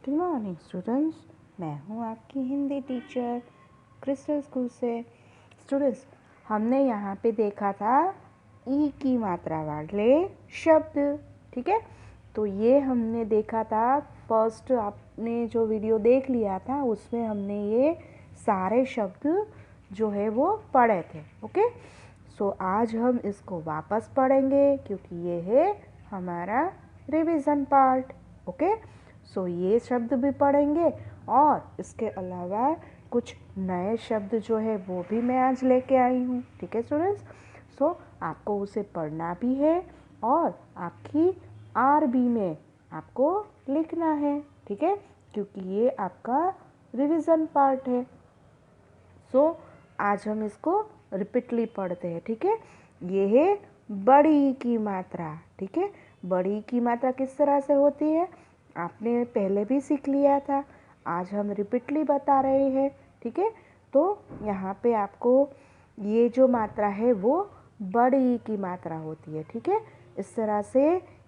Good morning students, मैं हूँ आपकी हिंदी टीचर क्रिस्टल स्कूल से। स्टूडेंट्स, हमने यहाँ पे देखा था ई की मात्रा वाले शब्द, ठीक है। तो ये हमने देखा था, फर्स्ट आपने जो वीडियो देख लिया था उसमें हमने ये सारे शब्द जो है वो पढ़े थे। ओके, सो आज हम इसको वापस पढ़ेंगे क्योंकि ये है हमारा रिवीजन पार्ट। ओके, सो ये शब्द भी पढ़ेंगे और इसके अलावा कुछ नए शब्द जो है वो भी मैं आज लेके आई हूँ, ठीक है स्टूडेंट्स। सो आपको उसे पढ़ना भी है और आपकी आरबी में आपको लिखना है, ठीक है, क्योंकि ये आपका रिवीजन पार्ट है। सो आज हम इसको रिपीटली पढ़ते हैं, ठीक है। ये है बड़ी की मात्रा, ठीक है। बड़ी की मात्रा किस तरह से होती है आपने पहले भी सीख लिया था, आज हम रिपीटली बता रहे हैं, ठीक है। तो यहाँ पे आपको ये जो मात्रा है वो बड़ी की मात्रा होती है, ठीक है। इस तरह से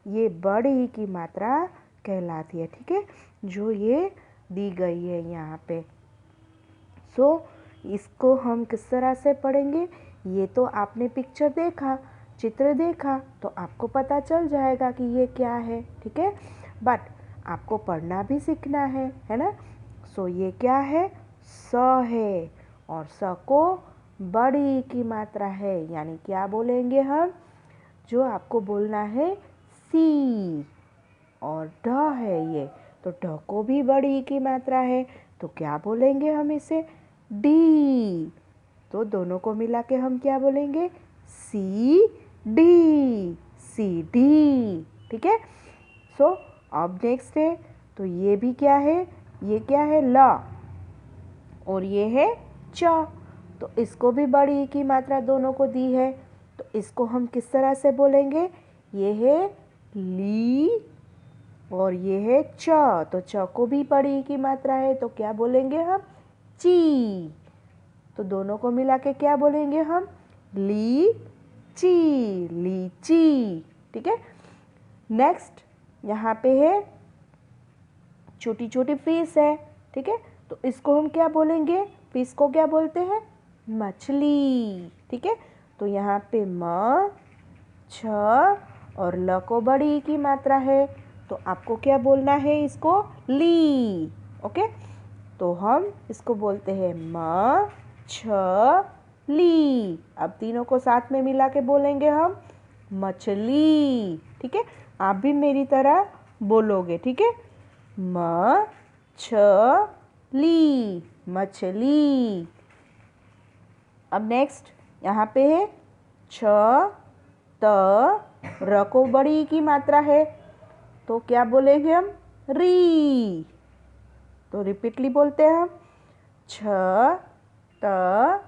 ये बड़ी की मात्रा कहलाती है, ठीक है, जो ये दी गई है यहाँ पे। सो इसको हम किस तरह से पढ़ेंगे, ये तो आपने पिक्चर देखा, चित्र देखा, तो आपको पता चल जाएगा कि ये क्या है, ठीक है। बट आपको पढ़ना भी सीखना है ना। सो ये क्या है, स है और स को बड़ी की मात्रा है, यानी क्या बोलेंगे हम, जो आपको बोलना है सी। और ढ है ये, तो ढ को भी बड़ी की मात्रा है, तो क्या बोलेंगे हम इसे, डी। तो दोनों को मिला के हम क्या बोलेंगे, सी डी, सी डी, ठीक है। सो अब नेक्स्ट है, तो ये भी क्या है, ये क्या है, ला, और ये है च। तो इसको भी बड़ी की मात्रा दोनों को दी है, तो इसको हम किस तरह से बोलेंगे, ये है ली और ये है च। तो च को भी बड़ी की मात्रा है, तो क्या बोलेंगे हम, ची। तो दोनों को मिला के क्या बोलेंगे हम, ली ची, लीची, ठीक है। नेक्स्ट यहाँ पे है छोटी छोटी फिश है, ठीक है, तो इसको हम क्या बोलेंगे, फिश को क्या बोलते हैं, मछली, ठीक है। तो यहाँ पे म, छ और ल को बड़ी की मात्रा है, तो आपको क्या बोलना है, इसको ली। ओके, तो हम इसको बोलते हैं म, छ, ली। अब तीनों को साथ में मिला के बोलेंगे हम मछली, ठीक है। आप भी मेरी तरह बोलोगे, ठीक है, म, छ, ली, मछली। अब नेक्स्ट यहाँ पे है छ, त, र को बड़ी की मात्रा है, तो क्या बोलेंगे हम, री। तो रिपीटली बोलते हैं हम, छ, त,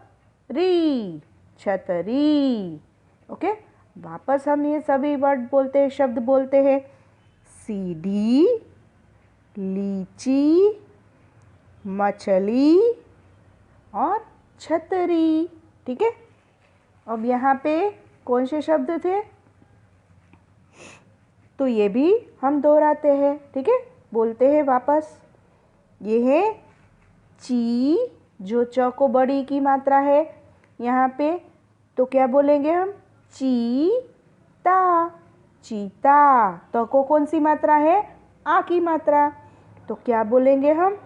री, छतरी। ओके, वापस हम ये सभी वर्ड बोलते हैं, शब्द बोलते हैं, सीढ़ी, लीची, मछली और छतरी, ठीक है। अब यहाँ पे कौन से शब्द थे, तो ये भी हम दोहराते हैं, ठीक है, बोलते हैं वापस। ये है ची, जो च को बड़ी की मात्रा है यहाँ पे, तो क्या बोलेंगे हम, चीता, चीता। तो को कौन सी मात्रा है, आ की मात्रा, तो क्या बोलेंगे हम,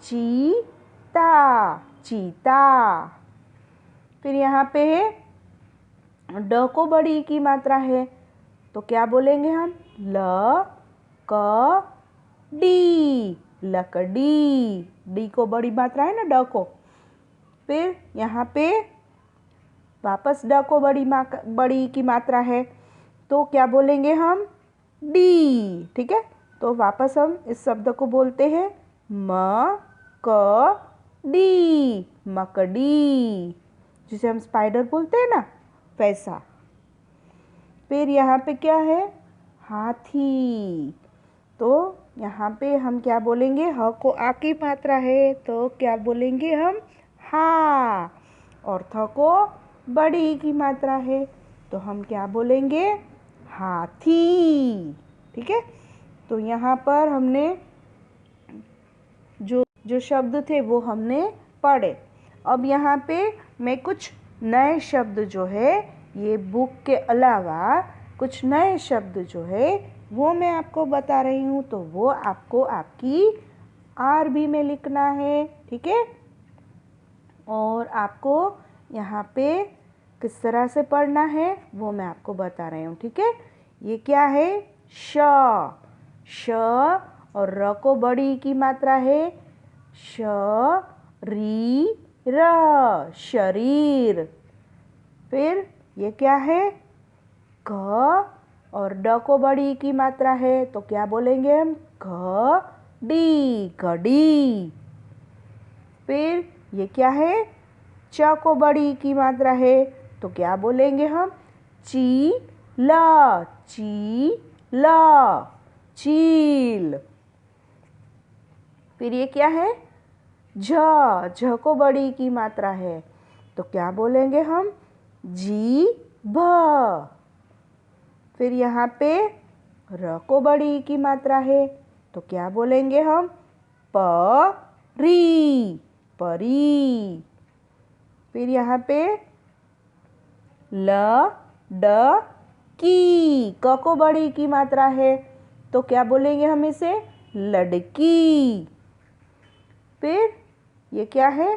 चीता, चीता। फिर यहाँ पे है ड को बड़ी की मात्रा है, तो क्या बोलेंगे हम, ल, क, डी, लकड़ी। डी को बड़ी मात्रा है ना, ड को। फिर यहाँ पे वापस ड को बड़ी की मात्रा है, तो क्या बोलेंगे हम, डी, ठीक है। तो वापस हम इस शब्द को बोलते हैं म, क, डी, मकड़ी, जिसे हम स्पाइडर बोलते हैं ना, वैसा। फिर यहाँ पे क्या है, हाथी। तो यहाँ पे हम क्या बोलेंगे, ह को आ की मात्रा है, तो क्या बोलेंगे हम, हा। और थ को बड़ी की मात्रा है, तो हम क्या बोलेंगे, हाथी, ठीक है। तो यहाँ पर हमने जो शब्द थे वो हमने पढ़े। अब यहाँ पे मैं कुछ नए शब्द जो है ये बुक के अलावा कुछ नए शब्द जो है वो मैं आपको बता रही हूँ, तो वो आपको आपकी आरबी में लिखना है, ठीक है। और आपको यहाँ पे किस तरह से पढ़ना है वो मैं आपको बता रही हूँ, ठीक है। ये क्या है? श। श और र को बड़ी की मात्रा है श री र, शरीर। फिर ये क्या है? क और ड को बड़ी की मात्रा है तो क्या बोलेंगे हम? घड़ी, घड़ी। फिर ये क्या है? च को बड़ी की मात्रा है तो क्या बोलेंगे हम? चीला, चीला, चील। फिर ये क्या है? झ को बड़ी की मात्रा है तो क्या बोलेंगे हम? जीभ। फिर यहाँ पे र को बड़ी की मात्रा है तो क्या बोलेंगे हम? परी, परी। फिर यहाँ पे ल ड की, क को बड़ी की मात्रा है तो क्या बोलेंगे हम इसे? लड़की। फिर ये क्या है?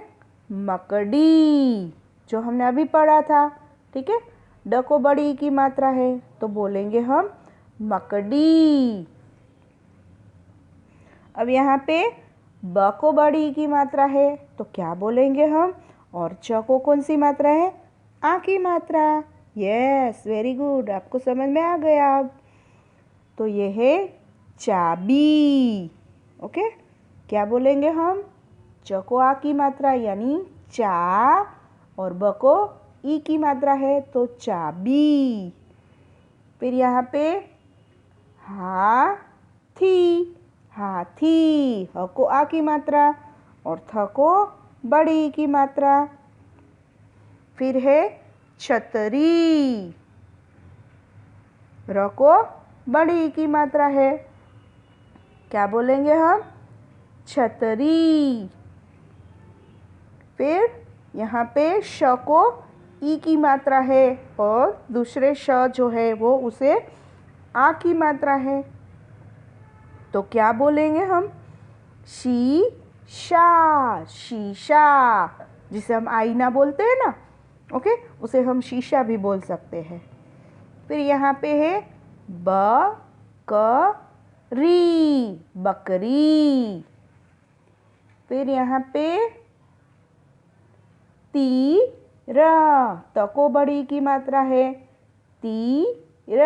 मकड़ी, जो हमने अभी पढ़ा था, ठीक है। ड को बड़ी की मात्रा है तो बोलेंगे हम मकड़ी। अब यहाँ पे ब को बड़ी की मात्रा है तो क्या बोलेंगे हम? और च को कौन सी मात्रा है? आ की मात्रा। यस, वेरी गुड, आपको समझ में आ गया अब। तो ये है चाबी। ओके, क्या बोलेंगे हम? च को आ की मात्रा यानी चा और ब को ई की मात्रा है तो चाबी। फिर यहाँ पे हाथी, हाथी, ह को आ की मात्रा और थ को बड़ी की मात्रा। फिर है छतरी, र को बड़ी की मात्रा है, क्या बोलेंगे हम? छतरी। फिर यहाँ पे श को ई की मात्रा है और दूसरे श जो है वो उसे आ की मात्रा है तो क्या बोलेंगे हम? शीशा, शीशा, जिसे हम आईना बोलते हैं ना, ओके, उसे हम शीशा भी बोल सकते हैं। फिर यहाँ पे है बकरी, बकरी। फिर यहाँ पे तीर, त को बड़ी की मात्रा है तीर।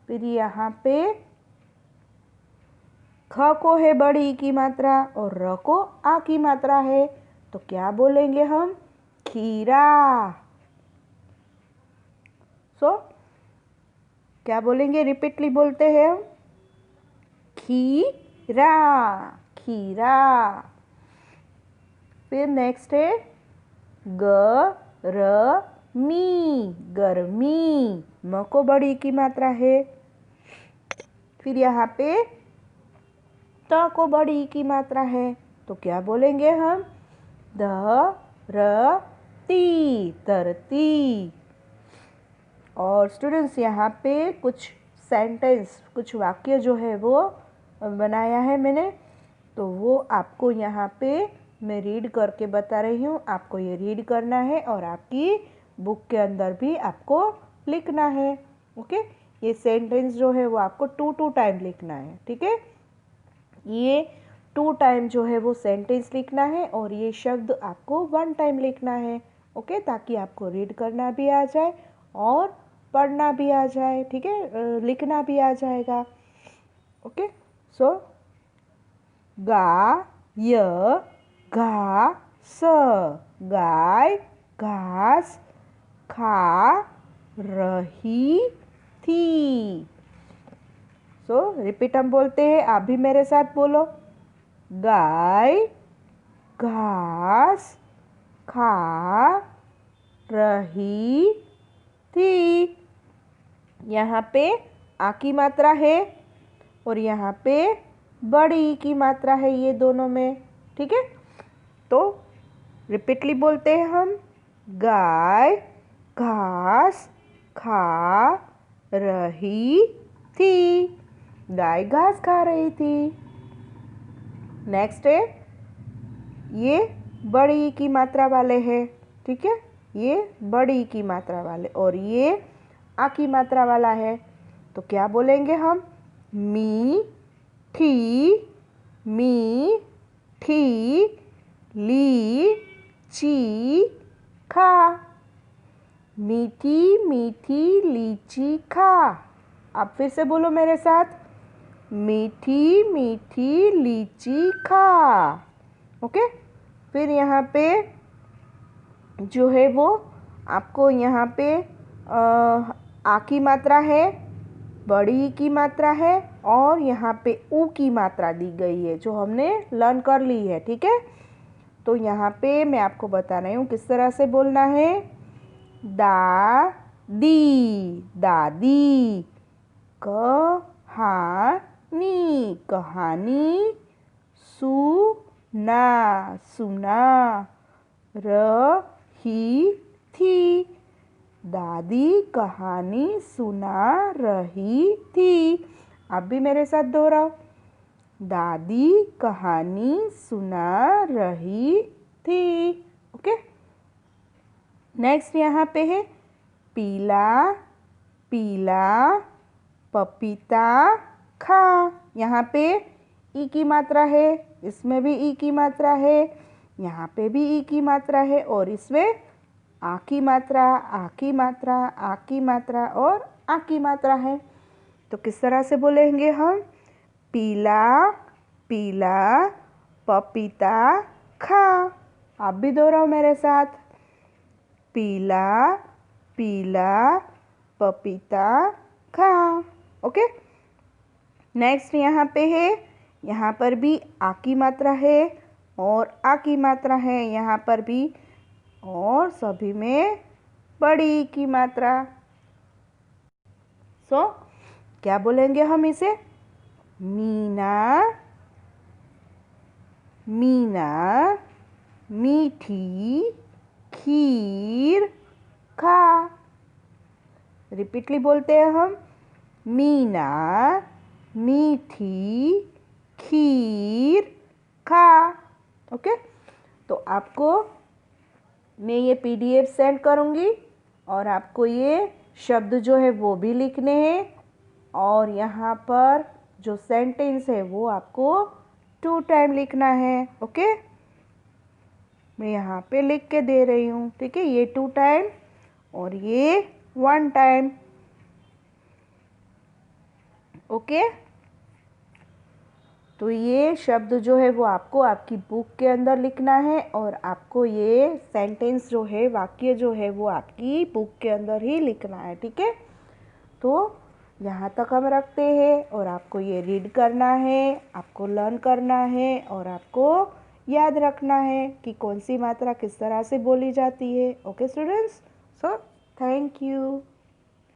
फिर यहाँ पे ख को है बड़ी की मात्रा और र को आ की मात्रा है तो क्या बोलेंगे हम? खीरा। क्या बोलेंगे? रिपीटली बोलते हैं हम, खीरा, खीरा। फिर नेक्स्ट है गर्मी, गर्मी, म को बड़ी की मात्रा है। फिर यहाँ पे त को बड़ी की मात्रा है तो क्या बोलेंगे हम? धरती, धरती। और स्टूडेंट्स यहाँ पे कुछ सेंटेंस, कुछ वाक्य जो है वो बनाया है मैंने, तो वो आपको यहाँ पे मैं रीड करके बता रही हूँ। आपको ये रीड करना है और आपकी बुक के अंदर भी आपको लिखना है। ओके, ये सेंटेंस जो है वो आपको 2 टाइम लिखना है, ठीक है। ये 2 टाइम जो है वो सेंटेंस लिखना है और ये शब्द आपको 1 टाइम लिखना है, ओके, ताकि आपको रीड करना भी आ जाए और पढ़ना भी आ जाए, ठीक है, लिखना भी आ जाएगा। ओके, सो गाय, घास, गाय घास खा रही थी। सो रिपीट हम बोलते हैं, आप भी मेरे साथ बोलो, गाय घास खा रही थी। यहाँ पे आ की मात्रा है और यहाँ पे बड़ी ई की मात्रा है ये दोनों में, ठीक है। तो रिपीटली बोलते हैं हम, गाय घास खा रही थी। गाय घास खा रही थी। नेक्स्ट है, ये बड़ी ई की मात्रा वाले हैं, ठीक है, ये बड़ी ई की मात्रा वाले, और ये आ की मात्रा वाला है। तो क्या बोलेंगे हम, मी ठी ली ची खा। मीठी मीठी लीची खा। आप फिर से बोलो मेरे साथ, मीठी मीठी लीची खा। ओके। फिर यहाँ पे जो है वो आपको यहाँ पे आ की मात्रा है, बड़ी की मात्रा है, और यहाँ पे ऊ की मात्रा दी गई है जो हमने लर्न कर ली है, ठीक है। तो यहाँ पे मैं आपको बता रही हूँ किस तरह से बोलना है। दादी दादी, कहानी कहानी, सुना सुना, रही थी, दादी कहानी सुना रही थी। आप भी मेरे साथ दोहराओ, दादी कहानी सुना रही थी। ओके। नेक्स्ट यहाँ पे है, पीला पीला पपीता खा। यहाँ पे ई की मात्रा है, इसमें भी ई की मात्रा है, यहाँ पे भी ई की मात्रा है, और इसमें आ की मात्रा, आ की मात्रा, आ की मात्रा और आ की मात्रा है। तो किस तरह से बोलेंगे हम, पीला पीला पपीता खा। आप भी दोहराओ मेरे साथ, पीला पीला पपीता खा। ओके। नेक्स्ट यहाँ पे है, यहाँ पर भी आ की मात्रा है और आ की मात्रा है यहाँ पर भी, और सभी में बड़ी की मात्रा। सो क्या बोलेंगे हम इसे, मीना मीना मीठी खीर खा। रिपीटली बोलते हैं हम, मीना मीठी खीर खा। ओके। तो आपको मैं ये PDF सेंड करूँगी, और आपको ये शब्द जो है वो भी लिखने हैं, और यहाँ पर जो सेंटेंस है वो आपको 2 टाइम लिखना है। ओके। मैं यहाँ पे लिख के दे रही हूँ, ठीक है, ये 2 टाइम और ये 1 टाइम। ओके। तो ये शब्द जो है वो आपको आपकी बुक के अंदर लिखना है, और आपको ये सेंटेंस जो है, वाक्य जो है वो आपकी बुक के अंदर ही लिखना है, ठीक है। तो यहाँ तक हम रखते हैं, और आपको ये रीड करना है, आपको लर्न करना है, और आपको याद रखना है कि कौन सी मात्रा किस तरह से बोली जाती है। Okay students, so thank you.